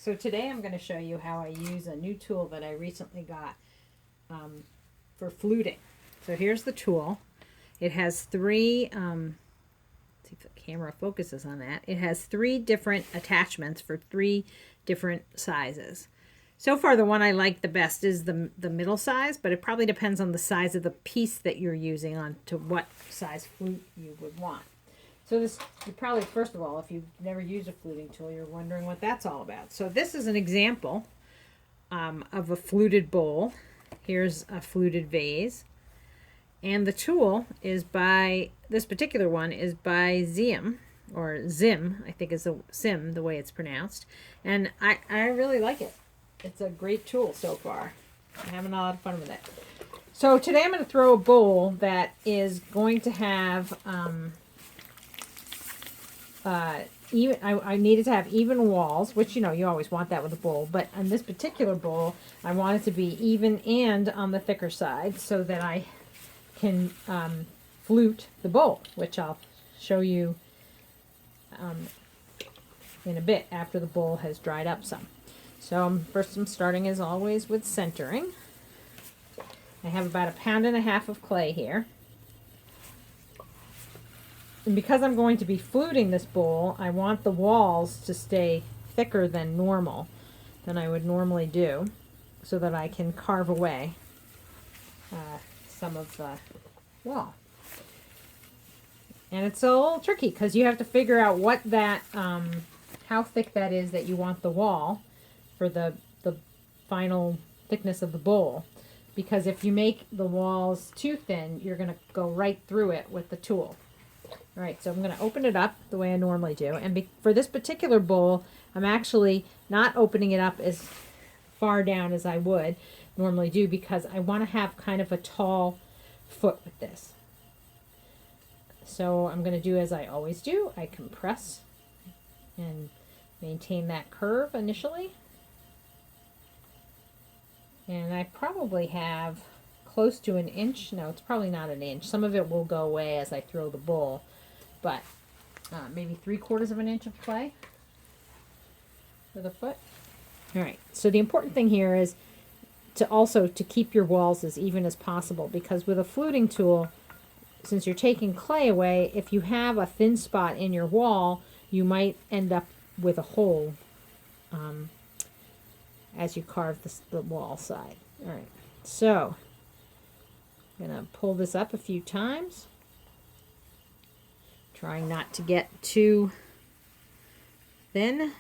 So today I'm going to show you how I use a new tool that I recently got for fluting. So here's the tool. It has three, see if the camera focuses on that. It has three different attachments for three different sizes. So far the one I like the best is the middle size, but it probably depends on the size of the piece that you're using on to what size flute you would want. So this, you probably, first of all, if you've never used a fluting tool, you're wondering what that's all about. So this is an example of a fluted bowl. Here's a fluted vase. And the tool is by, this particular one is by Xiem, or Xiem, I think is Xiem, the way it's pronounced. And I really like it. It's a great tool so far. I'm having a lot of fun with it. So today I'm going to throw a bowl that is going to have... I needed to have even walls, which, you know, you always want that with a bowl. But on this particular bowl, I want it to be even and on the thicker side so that I can flute the bowl, which I'll show you in a bit after the bowl has dried up some. So first I'm starting, as always, with centering. I have about 1.5 pounds of clay here. And because I'm going to be fluting this bowl, I want the walls to stay thicker than normal, than I would normally do, so that I can carve away some of the wall. And it's a little tricky because you have to figure out what that, how thick that is that you want the wall for the final thickness of the bowl. Because if you make the walls too thin, you're going to go right through it with the tool. All right, so I'm going to open it up the way I normally do. And for this particular bowl, I'm actually not opening it up as far down as I would normally do because I want to have kind of a tall foot with this. So I'm going to do as I always do. I compress and maintain that curve initially. And I probably have close to 1 inch. No, it's probably not 1 inch. Some of it will go away as I throw the bowl. But maybe 3/4 of an inch of clay for the foot. All right, so the important thing here is to keep your walls as even as possible, because with a fluting tool, since you're taking clay away, if you have a thin spot in your wall, you might end up with a hole as you carve the wall side. All right, so I'm going to pull this up a few times. Trying not to get too thin.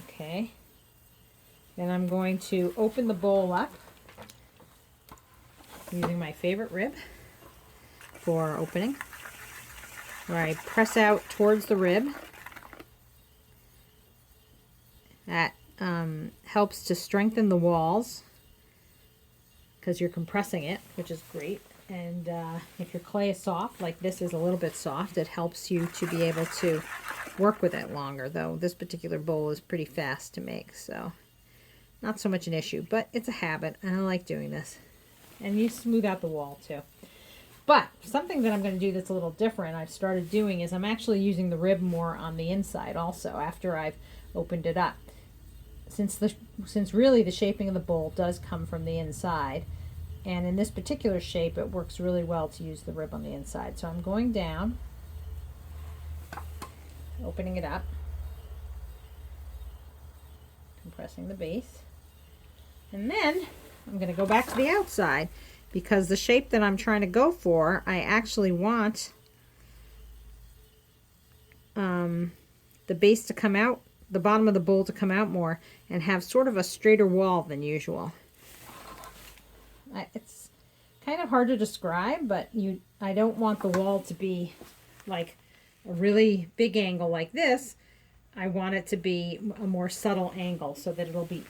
Okay. Then I'm going to open the bowl up using my favorite rib for opening, where I press out towards the rib. That helps to strengthen the walls because you're compressing it, which is great. And if your clay is soft, like this is a little bit soft, it helps you to be able to work with it longer, though this particular bowl is pretty fast to make, so not so much an issue, but it's a habit, and I like doing this. And you smooth out the wall too. But something that I'm going to do that's a little different, I've started doing, is I'm actually using the rib more on the inside also after I've opened it up. Since really the shaping of the bowl does come from the inside, and in this particular shape it works really well to use the rib on the inside. So I'm going down, opening it up, compressing the base, and then I'm going to go back to the outside because the shape that I'm trying to go for, I actually want the base to come out, the bottom of the bowl to come out more and have sort of a straighter wall than usual. It's kind of hard to describe, but I don't want the wall to be like a really big angle like this. I want it to be a more subtle angle so that it'll be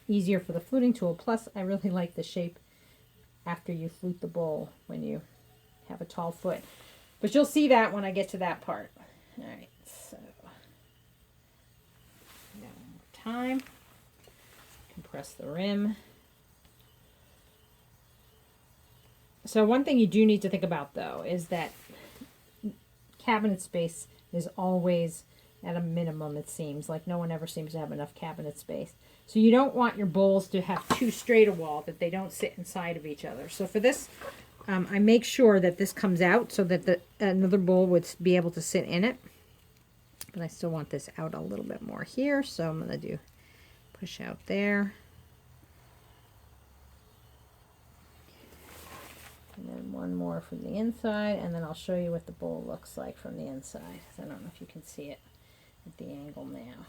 easier for the fluting tool. Plus, I really like the shape after you flute the bowl when you have a tall foot. But you'll see that when I get to that part. All right, so now one more time. Compress the rim. So one thing you do need to think about though is that cabinet space is always at a minimum, it seems. Like no one ever seems to have enough cabinet space. So you don't want your bowls to have too straight a wall that they don't sit inside of each other. So for this, I make sure that this comes out so that another bowl would be able to sit in it. But I still want this out a little bit more here, so I'm going to push out there. And then one more from the inside, and then I'll show you what the bowl looks like from the inside. I don't know if you can see it at the angle now.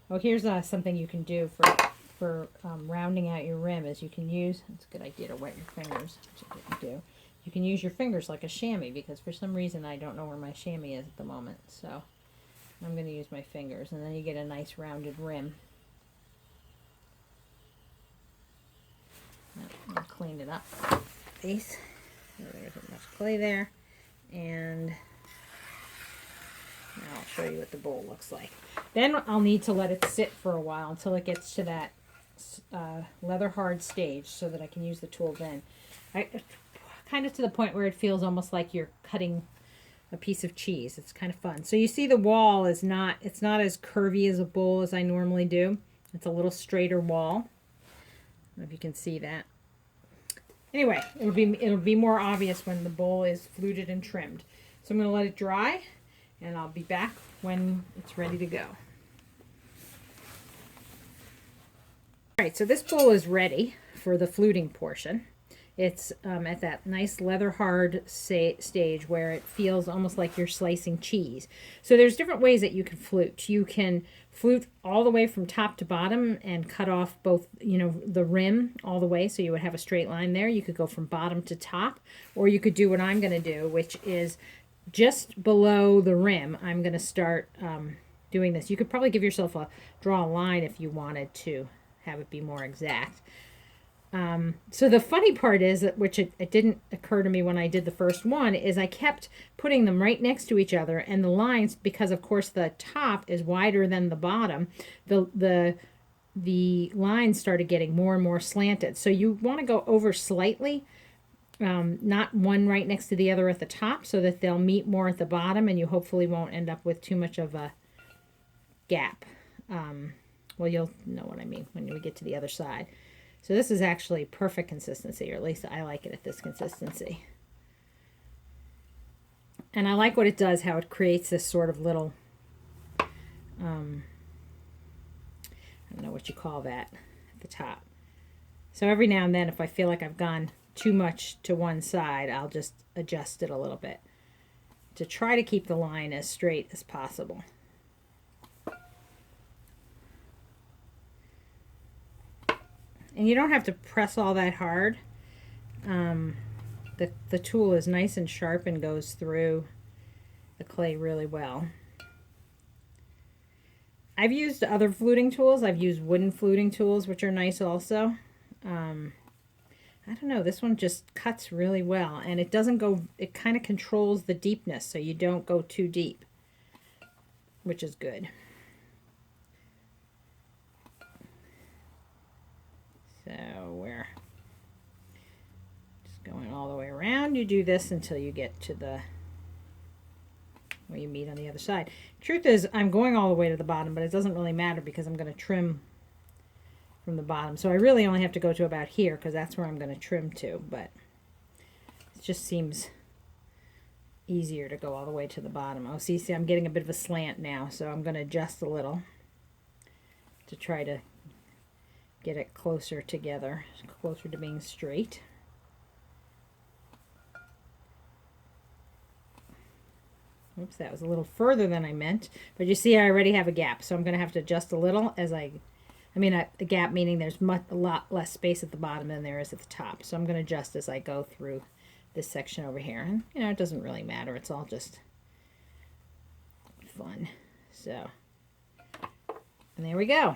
Oh, here's something you can do for rounding out your rim is you can use, it's a good idea to wet your fingers, which I didn't do. You can use your fingers like a chamois because for some reason I don't know where my chamois is at the moment. So I'm going to use my fingers and then you get a nice rounded rim. I'll clean it up. Base. There's enough clay there. And now I'll show you what the bowl looks like. Then I'll need to let it sit for a while until it gets to that leather hard stage so that I can use the tool then. Kind of to the point where it feels almost like you're cutting a piece of cheese. It's kind of fun. So you see the wall is not, it's not as curvy as a bowl as I normally do. It's a little straighter wall. I don't know if you can see that. Anyway, it'll be more obvious when the bowl is fluted and trimmed. So I'm going to let it dry and I'll be back when it's ready to go. Alright, so this bowl is ready for the fluting portion. It's at that nice leather hard stage where it feels almost like you're slicing cheese. So there's different ways that you can flute. You can flute all the way from top to bottom and cut off both, you know, the rim all the way so you would have a straight line there. You could go from bottom to top, or you could do what I'm going to do, which is just below the rim. I'm going to start doing this. You could probably give yourself draw a line if you wanted to have it be more exact. So the funny part is, which it didn't occur to me when I did the first one, is I kept putting them right next to each other, and the lines, because of course the top is wider than the bottom, the lines started getting more and more slanted. So you want to go over slightly, not one right next to the other at the top, so that they'll meet more at the bottom, and you hopefully won't end up with too much of a gap. Well, you'll know what I mean when we get to the other side. So this is actually perfect consistency, or at least I like it at this consistency. And I like what it does, how it creates this sort of little, I don't know what you call that, at the top. So every now and then, if I feel like I've gone too much to one side, I'll just adjust it a little bit to try to keep the line as straight as possible. And you don't have to press all that hard. The tool is nice and sharp and goes through the clay really well. I've used other fluting tools. I've used wooden fluting tools, which are nice also. I don't know, this one just cuts really well, and it doesn't go, it kind of controls the deepness so you don't go too deep, which is good. So we're just going all the way around. You do this until you get to the where you meet on the other side. Truth is, I'm going all the way to the bottom, but it doesn't really matter because I'm going to trim from the bottom. So I really only have to go to about here because that's where I'm going to trim to, but it just seems easier to go all the way to the bottom. Oh, see, I'm getting a bit of a slant now, so I'm going to adjust a little to try to get it closer together, closer to being straight. Oops, that was a little further than I meant. But you see, I already have a gap, so I'm going to have to adjust a little as I mean, a gap meaning there's a lot less space at the bottom than there is at the top. So I'm going to adjust as I go through this section over here. And, you know, it doesn't really matter. It's all just fun. So, and there we go.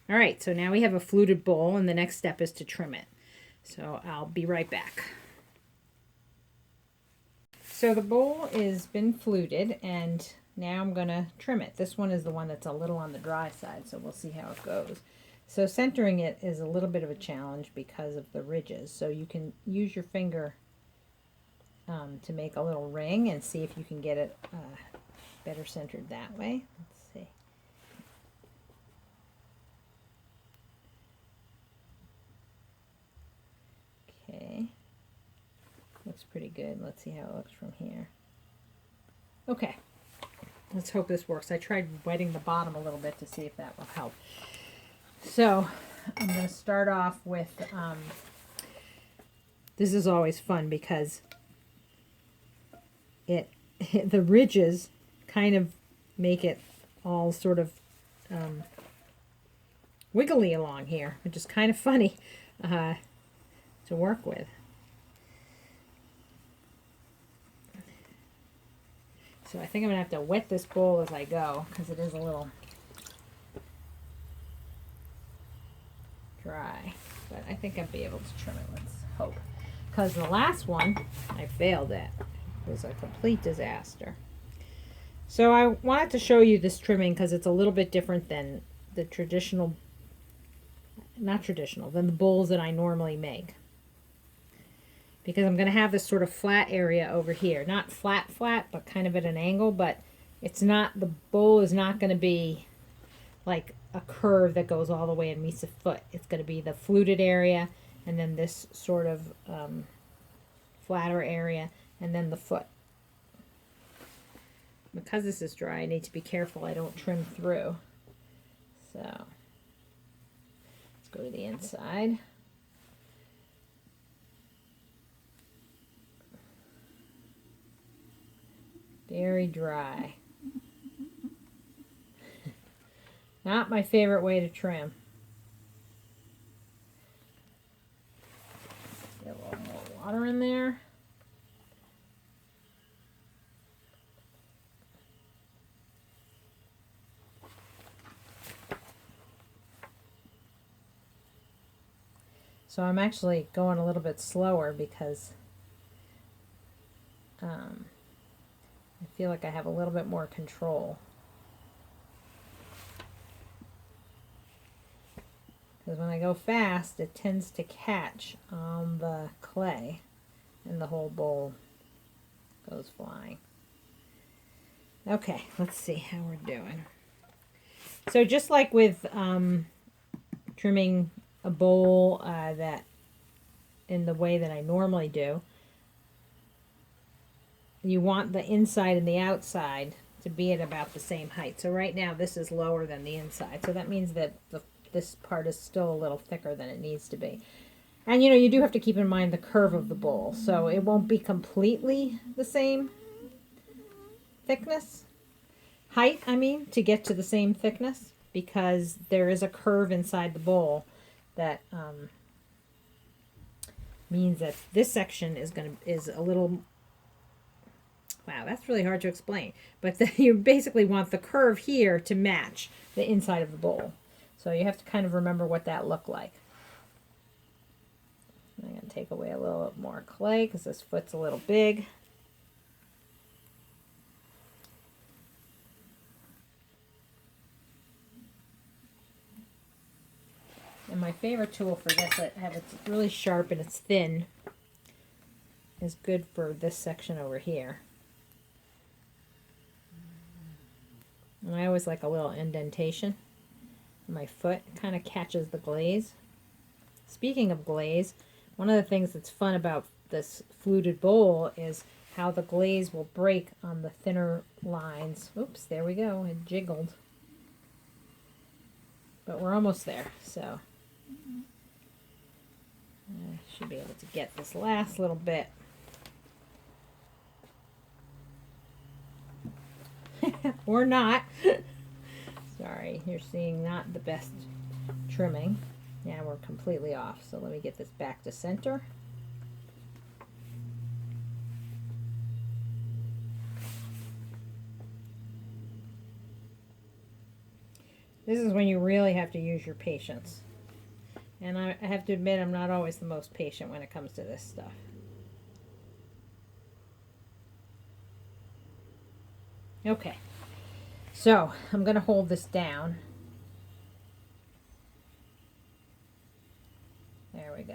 All right, so now we have a fluted bowl, and the next step is to trim it. So I'll be right back. So the bowl has been fluted, and now I'm going to trim it. This one is the one that's a little on the dry side, so we'll see how it goes. So centering it is a little bit of a challenge because of the ridges. So you can use your finger to make a little ring and see if you can get it better centered that way. Let's see. Okay. Looks pretty good. Let's see how it looks from here. Okay. Let's hope this works. I tried wetting the bottom a little bit to see if that will help. So I'm going to start off with, this is always fun because the ridges kind of make it all sort of wiggly along here, which is kind of funny to work with. So I think I'm going to have to wet this bowl as I go because it is a little dry. But I think I'll be able to trim it. Let's hope. Because the last one I failed at. It was a complete disaster. So I wanted to show you this trimming because it's a little bit different than the traditional, not traditional, than the bowls that I normally make. Because I'm going to have this sort of flat area over here. Not flat, but kind of at an angle, but it's not, the bowl is not going to be like a curve that goes all the way and meets the foot. It's going to be the fluted area, and then this sort of flatter area, and then the foot. Because this is dry, I need to be careful I don't trim through. So, let's go to the inside. Very dry. Not my favorite way to trim. Get a little more water in there. So I'm actually going a little bit slower because I feel like I have a little bit more control. Because when I go fast, it tends to catch on the clay and the whole bowl goes flying. Okay, let's see how we're doing. So just like with trimming a bowl that in the way that I normally do, you want the inside and the outside to be at about the same height. So right now this is lower than the inside. So that means that this part is still a little thicker than it needs to be. And you know, you do have to keep in mind the curve of the bowl. So it won't be completely the same thickness. Height, I mean, to get to the same thickness. Because there is a curve inside the bowl that means that this section is a little. Wow, that's really hard to explain. But you basically want the curve here to match the inside of the bowl. So you have to kind of remember what that looked like. I'm going to take away a little more clay because this foot's a little big. And my favorite tool for this, it's really sharp and it's thin, is good for this section over here. And I always like a little indentation in my foot. It kind of catches the glaze. Speaking of glaze, one of the things that's fun about this fluted bowl is how the glaze will break on the thinner lines. Oops, there we go. It jiggled. But we're almost there, so I should be able to get this last little bit. Or not. Sorry, you're seeing not the best trimming. Now we're completely off. So let me get this back to center. This is when you really have to use your patience. And I have to admit, I'm not always the most patient when it comes to this stuff. Okay, So I'm going to hold this down. There we go.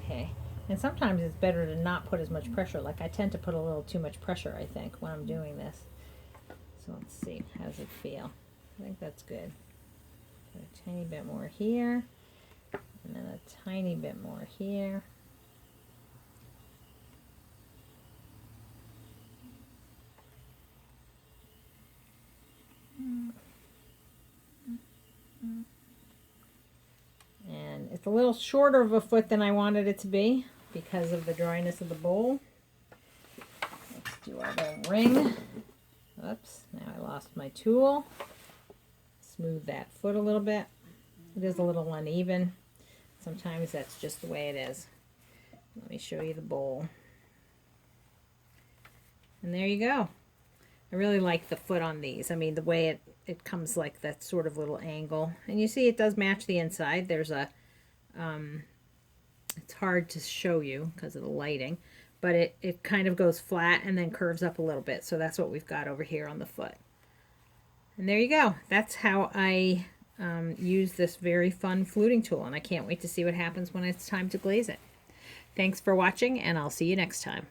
Okay. And sometimes it's better to not put as much pressure. Like I tend to put a little too much pressure, I think, when I'm doing this. So let's see. How does it feel? I think that's good. Put a tiny bit more here. And then a tiny bit more here. And it's a little shorter of a foot than I wanted it to be because of the dryness of the bowl. Let's do our little ring. Oops, now I lost my tool. Smooth that foot a little bit. It is a little uneven. Sometimes that's just the way it is. Let me show you the bowl. And there you go. I really like the foot on these. I mean, the way it comes like that sort of little angle. And you see it does match the inside. There's a, it's hard to show you because of the lighting, but it kind of goes flat and then curves up a little bit. So that's what we've got over here on the foot. And there you go. That's how I use this very fun fluting tool. And I can't wait to see what happens when it's time to glaze it. Thanks for watching, and I'll see you next time.